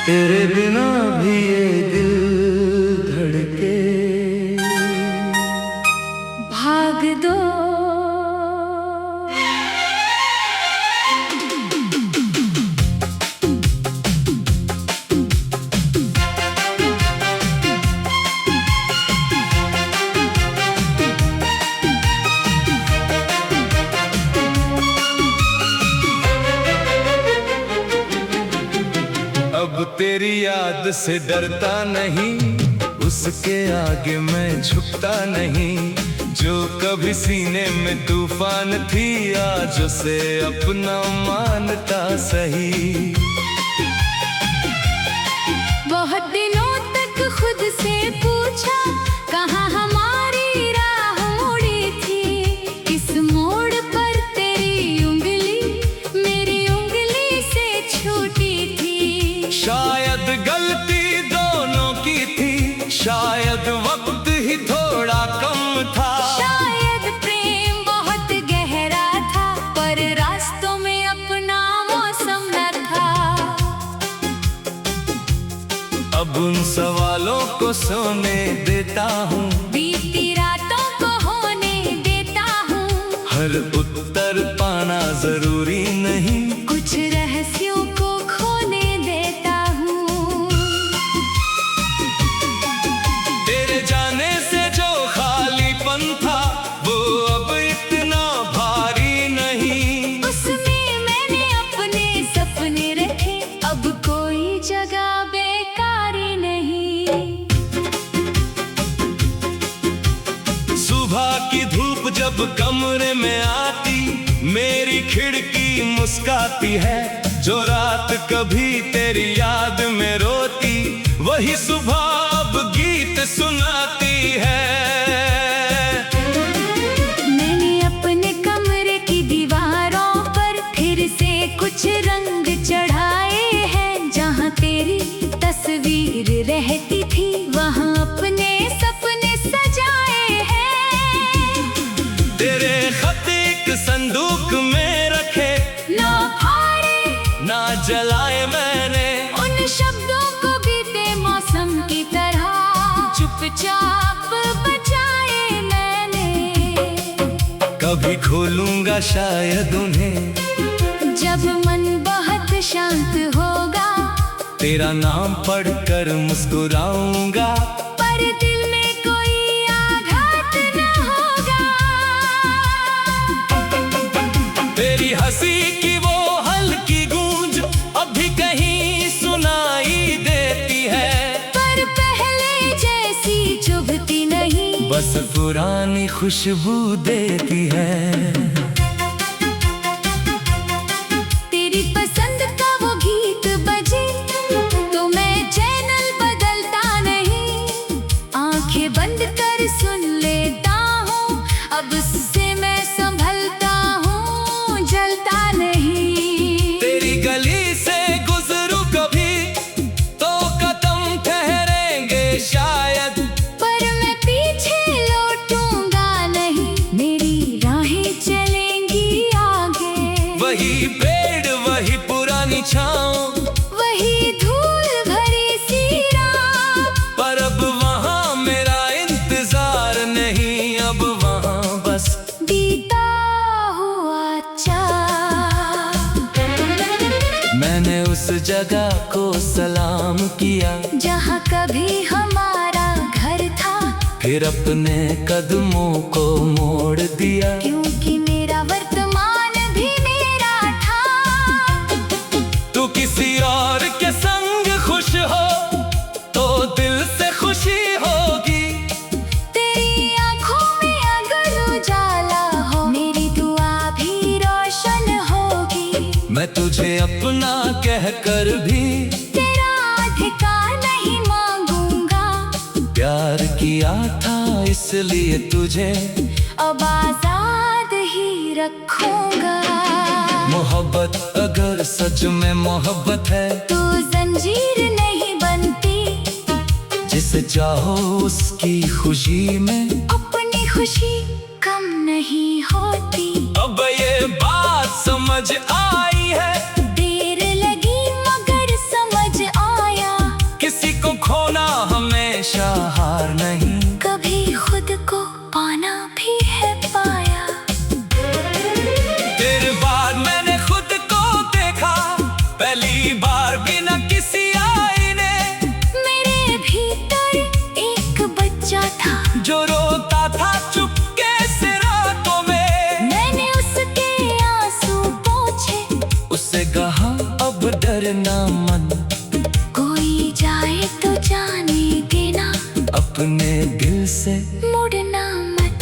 तेरे बिना भी ये दिल धड़के। भाग दो अब तेरी याद से डरता नहीं, उसके आगे मैं झुकता नहीं। जो कभी सीने में तूफान थी, आज उसे अपना मानता सही। बहुत दिनों तक खुद से पूछा, कहाँ हमारी राह मुड़ी थी। किस मोड़ पर तेरी उंगली मेरी उंगली से छूटी थी। शायद गलती दोनों की थी, शायद वक्त ही थोड़ा कम था। शायद प्रेम बहुत गहरा था, पर रास्तों में अपना मौसम न था। अब उन सवालों को सोने देता हूँ, बीती रातों को होने देता हूँ। हर उत्तर पाना जरूरी नहीं, कुछ रहस्यों को खोने देता हूँ। तेरे जाने से जो खालीपन था, वो अब इतना भारी नहीं। उसमें मैंने अपने सपने रखे, अब कोई जगह बेकारी नहीं। सुबह की धूप जब कमरे में आती, मेरी खिड़की मुस्काती है। जो रात कभी तेरी याद में रोती, वही सुबह अब गीत सुनाती है। मैंने अपने कमरे की दीवारों पर फिर से कुछ रंग चढ़ाए हैं। जहाँ तेरी तस्वीर रहती थी, वहाँ अपने सपने सजाए हैं। तेरे खत एक संदूक में रखे, ना फाड़े ना जलाए मैंने। उन शब्दों को बीते मौसम की तरह चुपचाप बचाए मैंने। कभी खोलूंगा शायद उन्हें, जब मन बहुत शांत होगा, तेरा नाम पढ़कर मुस्कुराऊंगा। पर दिल में कोई आघात न होगा। तेरी हंसी की वो हल्की गूंज अभी कहीं सुनाई देती है, पर पहले जैसी चुभती नहीं, बस पुरानी खुशबू देती है। तेरी पसंद का वो गीत बजे तो मैं चैनल बदलता नहीं। आंखें बंद कर सुन लेता हूँ, अब उससे मैं संभलता हूँ, जलता नहीं। तेरी गली से गुजरूं कभी तो कदम ठहरेंगे शायद, पर मैं पीछे लौटूंगा नहीं, मेरी राहें चलेंगी आगे। वही पेड़ वही पुरानी छाँव, वही धूल भरी सी रात, पर अब वहाँ मेरा इंतजार नहीं। अब वहाँ बस बीता हुआ चाह। मैंने उस जगह को सलाम किया, जहाँ कभी हमारा घर था, फिर अपने कदमों को मोड़ दिया। क्योंकि मेरा वर्तमान भी मेरा था। तू किसी और के संग खुश हो तो दिल से खुशी होगी। तेरी आंखों में अगर उजाला हो, मेरी दुआ भी रोशन होगी। मैं तुझे अपना कहकर भी तेरा अधिकार नहीं मांगूंगा, प्यार किया था इसलिए तुझे अब आजाद ही रखूंगा। मोहब्बत अगर सच में मोहब्बत है, तू जंजीर नहीं बनती, जिसे चाहो उसकी खुशी में अपनी खुशी कम नहीं होती। अब ये बात समझ आई है, देर लगी मगर समझ आया। पहली बार बिना किसी आईने मेरे भीतर एक बच्चा था जो रोता था चुपके से रातों में। मैंने उसके आंसू पोंछे, उससे कहा अब डरना मन, कोई जाए तो जाने देना, अपने दिल से मुड़ना मत।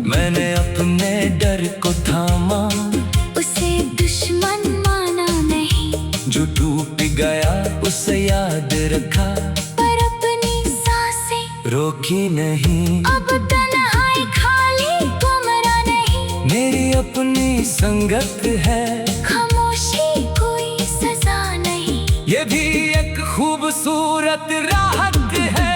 मैंने अपने डर को थामा, उसे दुश्मन माना नहीं, जो टूट गया उसे याद रखा, पर अपनी सांसें रोकी नहीं। अब तन्हाई खाली कमरा नहीं, मेरी अपनी संगत है, खामोशी कोई सजा नहीं। ये भी एक खूबसूरत राहत है।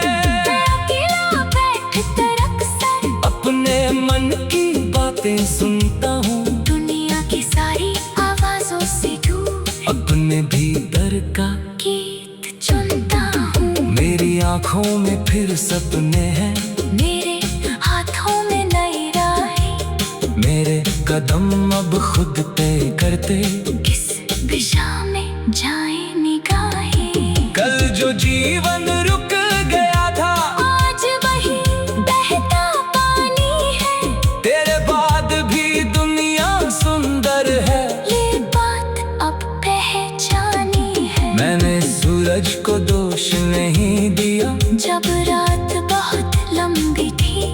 मैं अकेला बैठकर अक्सर अपने मन की बातें सुनता हूँ, दुनिया की सारी आवाजों से दूर अपने भीतर का गीत चुनता हूँ। मेरी आँखों में फिर सपने हैं, मेरे हाथों में नई राहें, मेरे कदम अब खुद तय करते, किस दिशा में जाए निगाहें। कल जो जीवन रुक गया था आज वही बहता पानी है, तेरे बाद भी दुनिया सुंदर है। ये बात अब पहचानी है। मैंने सूरज को दोष नहीं दिया, जब रात बहुत लंबी थी,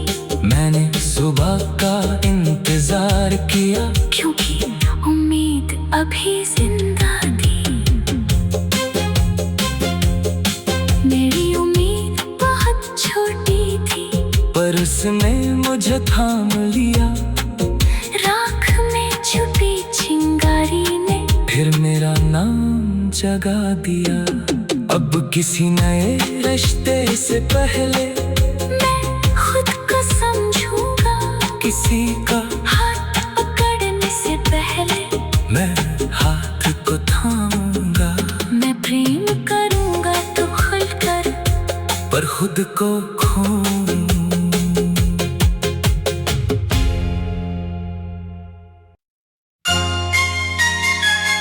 मैंने सुबह का इंतजार किया, क्योंकि उम्मीद अभी जिंदा थी। मेरी उम्मीद बहुत छोटी थी, पर उसने मुझे थाम लिया, राख में छुपी चिंगारी ने फिर मेरा नाम जगा दिया। अब किसी नए रिश्ते से पहले मैं खुद को समझूंगा, किसी का हाथ पकड़ने से पहले मैं हाथ को थामूंगा, मैं प्रेम करूंगा तो खुलकर, पर खुद को खो।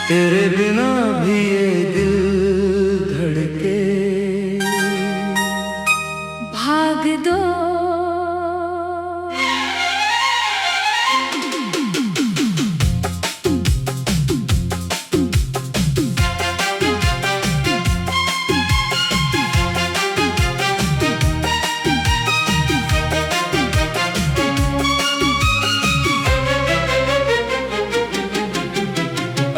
तेरे बिना भी ये दिल धड़के, भाग दो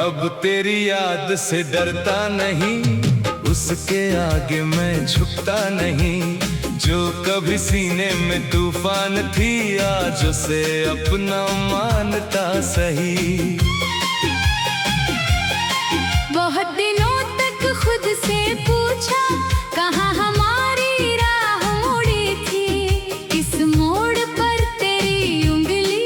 अब तेरी याद से डरता नहीं, उसके आगे मैं झुकता नहीं। जो कभी सीने में तूफान थी, आज उसे अपना मानता सही। बहुत दिनों तक खुद से पूछा, कहाँ हमारी राह मुड़ी थी। इस मोड़ पर तेरी उंगली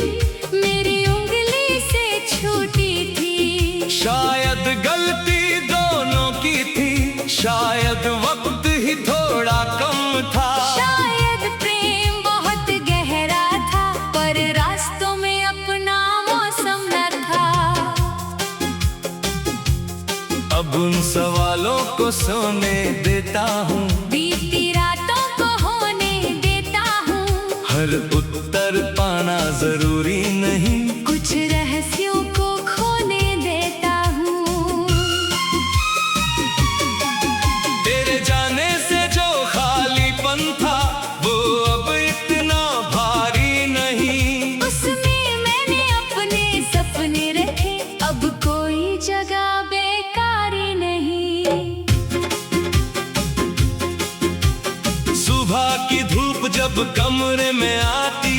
मेरी उंगली से छूटी थी। शायद गलती दोनों की थी, शायद वक्त ही थोड़ा कम था, शायद प्रेम बहुत गहरा था, पर रास्तों में अपना मौसम न था। अब उन सवालों को सोने देता हूँ, बीती रातों को होने देता हूँ। हर उत्तर पाना जरूरी नहीं, कुछ रहस्यों को खोने देता हूँ। तेरे जाने से जो खालीपन था, वो अब इतना भारी नहीं। उसमें मैंने अपने सपने रखे, अब कोई जगह बेकारी नहीं। सुबह की धूप जब कमरे में आती,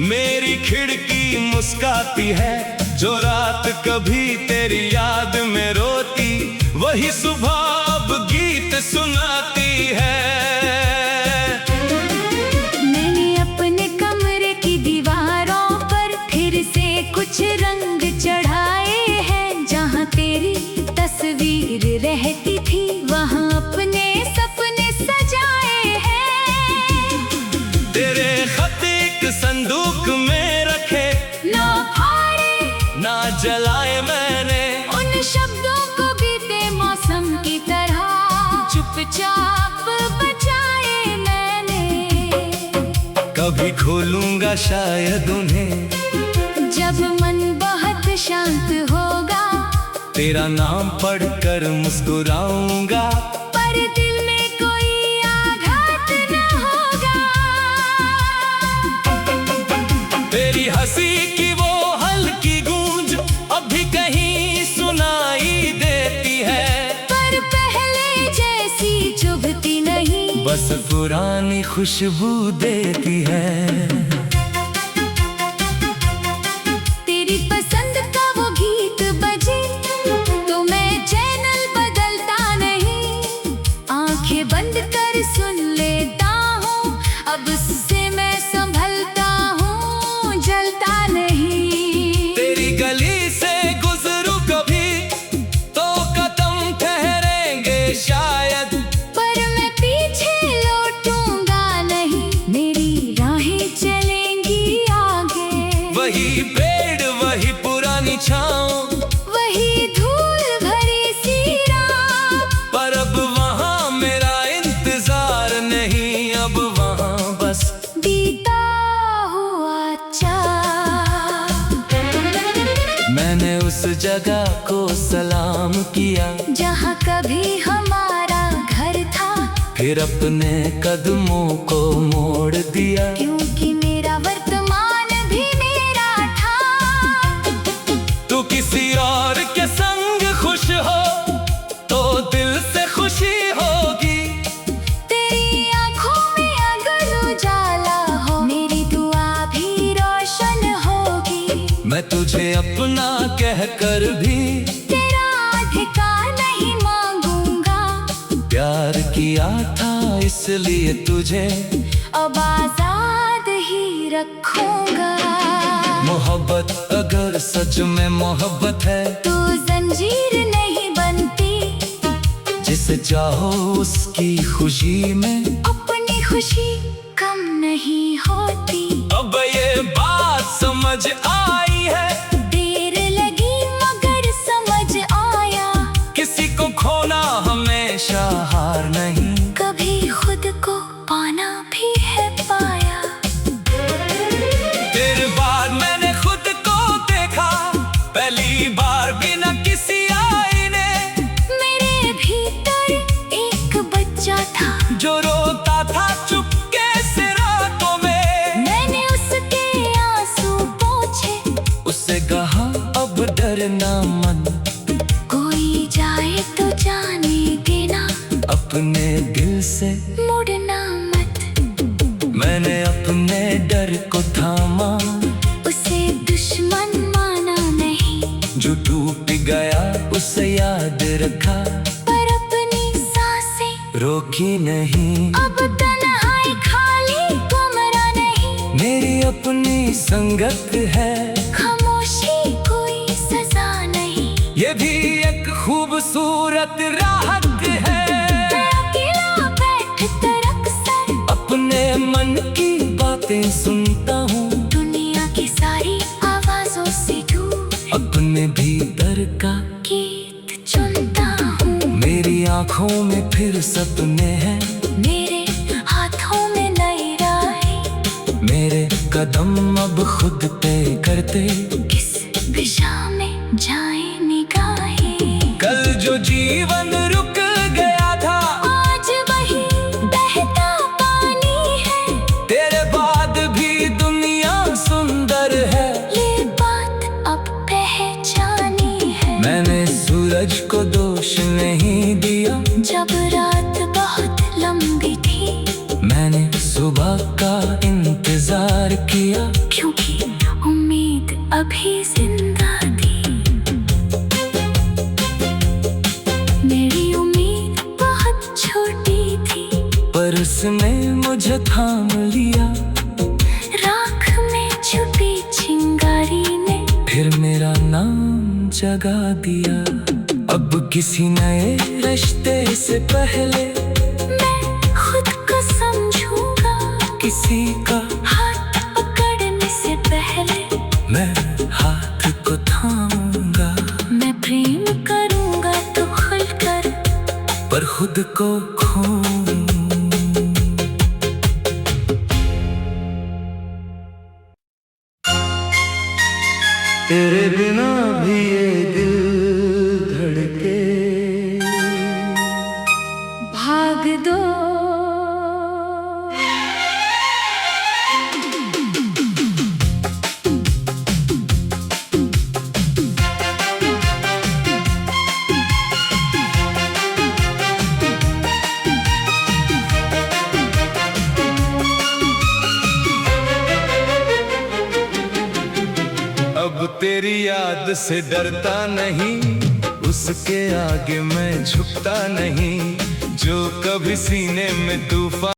मेरी खिड़की मुस्काती है। जो रात कभी तेरी याद में रोती, वही सुबह अब गीत सुनाती है। मैंने अपने कमरे की दीवारों पर फिर से कुछ रंग चढ़ाए हैं। जहाँ तेरी तस्वीर रहती थी, वहाँ अपने सपने सजाए हैं। तेरे खत एक संदूक में रखे, ना फाड़े ना जलाए मैंने। उन शब्दों को भी खोलूंगा शायद उन्हें। जब मन बहुत शांत होगा, तेरा नाम पढ़कर मुस्कुराऊंगा, पर दिल में कोई आघात न होगा। तेरी हंसी की वो हल्की गूंज अभी कहीं सुनाई देती है, पर पहले जैसी चुभती नहीं, बस पुरानी खुशबू देती है। तेरी पसंद का वो गीत बजे तो मैं चैनल बदलता नहीं, आंखें बंद कर सुन लेता हूँ, अब से मैं संभलता हूँ, जलता नहीं। तेरी गली से गुजरूं कभी तो कदम ठहरेंगे शायद, पर मैं पीछे लौटूंगा नहीं, मेरी राहें चलेंगी आगे। वही पेड़ वही पुरानी छाँव, वही धूल भरी सी रात, पर अब वहाँ मेरा इंतजार नहीं, अब वहाँ बस बीता हुआ चाह। मैंने उस जगह को सलाम किया जहाँ कभी हमारा घर था, फिर अपने कदमों को मोड़ दिया, क्योंकि मेरा वर्तमान भी मेरा था। तू किसी और के संग खुश हो तो दिल से खुशी होगी, तेरी आंखों में अगर उजाला हो, मेरी दुआ भी रोशन होगी। मैं तुझे अपना कहकर भी तेरा अधिकार नहीं मांगूंगा, प्यार किया था इसलिए तुझे अब आजाद ही रखूंगा। मोहब्बत अगर सच में मोहब्बत है, तू जंजीर नहीं बनती, जिसे चाहो उसकी खुशी में अपनी खुशी कम नहीं होती। अब ये बात समझ आई है, देर लगी मगर समझ आया, किसी को खोना हमेशा हार नहीं, कभी खुद को पाना भी है पाया। तेरे बाद मैंने खुद को देखा पहली बार बिना किसी आईने, मेरे भीतर एक बच्चा था जो रोता था चुपके से रातों में। मैंने उसके आंसू पोंछे, उससे कहा अब डरना मन, कोई जाए तो जाने देना, अपने दिल से मुड़ना मत। मैंने अपने डर को थामा, उसे दुश्मन माना नहीं, जो टूट गया उसे याद रखा, पर अपनी सांसें रोकी नहीं। अब तन्हाई खाली कमरा नहीं, मेरी अपनी संगत है, खामोशी कोई सजा नहीं। ये भी एक खूबसूरत राहत है, मैं अकेला बैठकर अक्सर अपने मन की बातें सुनता हूँ, दुनिया की सारी आवाजों से दूर अपने भीतर का गीत चुनता हूँ। मेरी आँखों में फिर सपने हैं, मेरे हाथों में नई राहें, मेरे कदम अब खुद तय करते, किस दिशा में जाए निगाहें। कल जो जीवन रुक गया था आज वही बहता पानी है, तेरे बाद भी दुनिया सुंदर है। ये बात अब पहचानी है। मैंने सूरज को दोष नहीं दिया, जब रात बहुत लंबी थी, मैंने सुबह का इंतजार किया, क्योंकि उम्मीद अभी जिंदा थी। मेरी उम्मीद बहुत छोटी थी, पर उसने मुझे थाम लिया, राख में छुपी चिंगारी ने फिर मेरा नाम जगा दिया। अब किसी नए रिश्ते से पहले मैं खुद को समझूंगा, किसी का हाथ पकड़ने से पहले मैं हाथ को थामूंगा, मैं प्रेम करूंगा तो खुलकर, पर खुद को खो तेरे बिना भी ये दिल धड़के। भाग दो अब तेरी याद से डरता नहीं, उसके आगे मैं झुकता नहीं। जो कभी सीने में तूफान